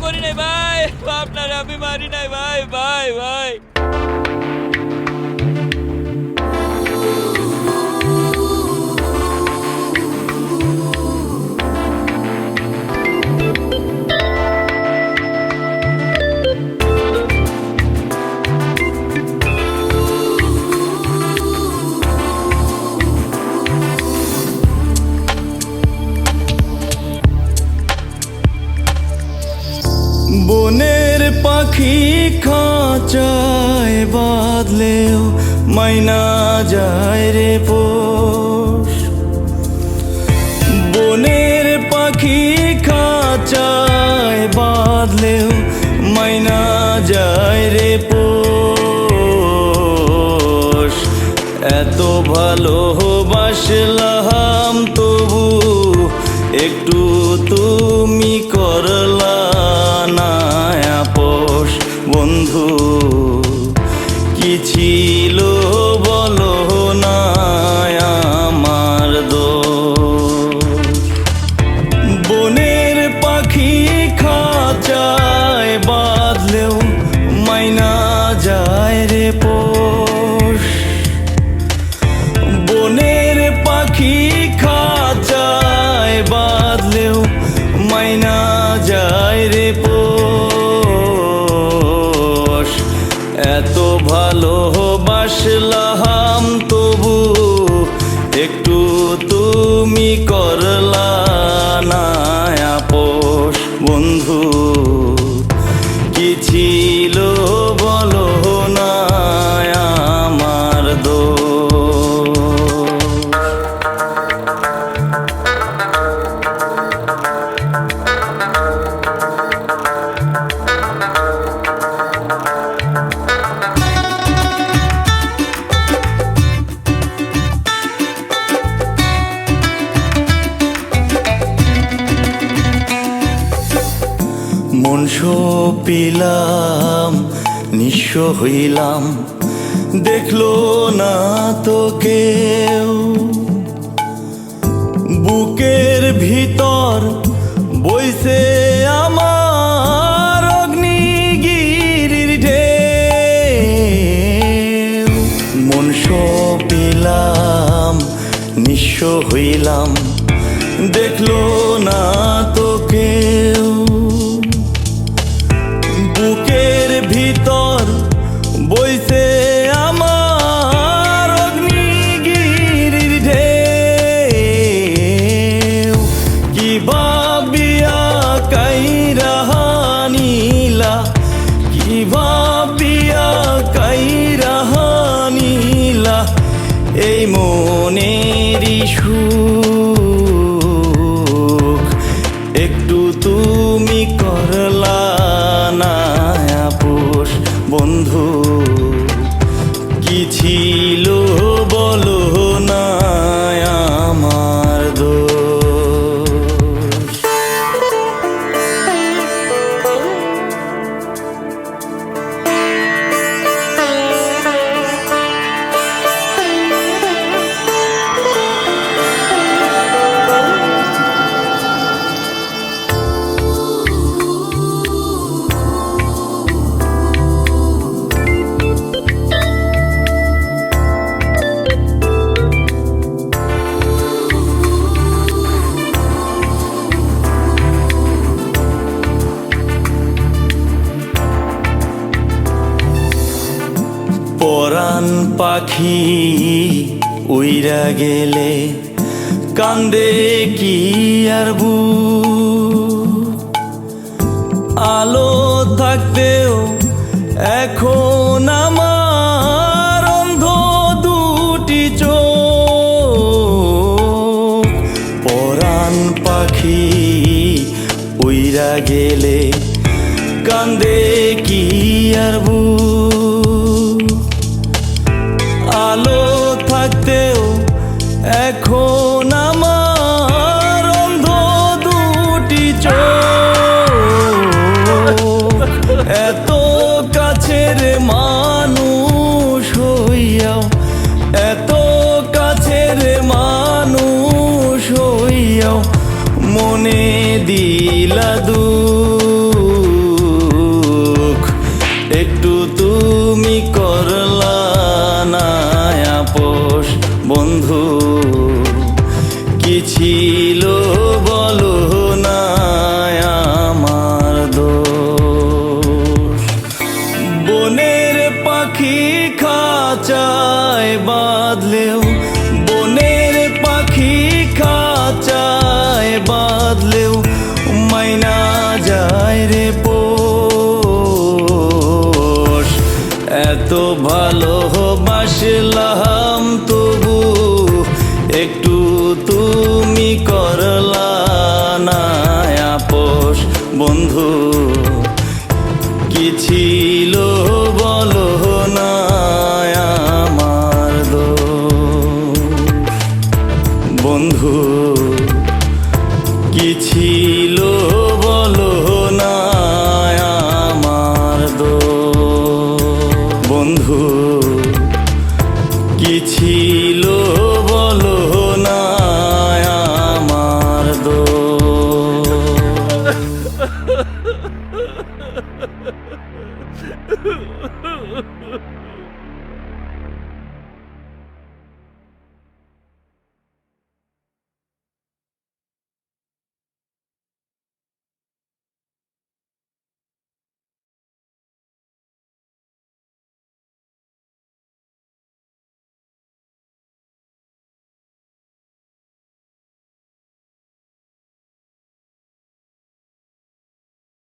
করি নাই ভাই, আপনারে আমি মারি নাই ভাই, ভাই ভাই। বনের পাখি খাঁচায় বাঁধলেও মাইনা যায় রে পোষ। বনের পাখি খাঁচায় বাঁধলেও মাইনা যায় রে পোষ। এত ভালোবাসলাম তবু একটু তুমি করলা না আপোষ। বন্ধু কি ছিল বলো না আমার দোষ। বনের পাখি খাঁচায় বাঁধলেও মাইনা যায় রে পোষ। বনের পাখি খাঁচায় বাঁধলেও মাইনা যায় রে পোষ। এত ভালোবাসলাম তবু একটু তুমি করলা না আপোষ। বন্ধু কি ছিল বলো না আমার দোষ। মন সপিলাম নিঃস্ব হইলাম, দেখলো না তো কেউ। বুকের ভিতর বইছে আমার অগ্নিগিরির ঢেউ। মন সপিলাম নিঃস্ব হইলাম, দেখলো না তো কেউ। বুকের ভিতর বইছে আমার অগ্নিগিরির ঢেউ। কি ভাবিয়া কাইরা নিলা, কি ভাবিয়া কাইরা নিলা এই মনেরই সুখ। একটু তুমি করলা না আপোষ। বন্ধু কি ছিল বলো না আমার দোষ। পরাণ পাখি উইরা গেলে কান্দে কি আর বুক। আলো থাকতেও এখন আমার অন্ধ দুটি চোখ। পরাণ পাখি উইরা গেলে কান্দে কি আর বুক। আলো থাকতেও এখন আমার অন্ধ দুটি চোখ। এত কাছের মান করলা না আপোষ বন্ধু কি ছিল বলো না আমার দোষ বনের পাখি খাঁচায় বাঁধলেও বনের পাখি খাঁচায় বাঁধলেও মাইনা যায় রে পোষ এত ভালোবাসলাম তবু একটু তুমি করলা না আপোষ বন্ধু কি ছিল বলো না আমার দোষ বন্ধু কি ছিল বলো না আমার দোষ বন্ধু কি ছিল বলো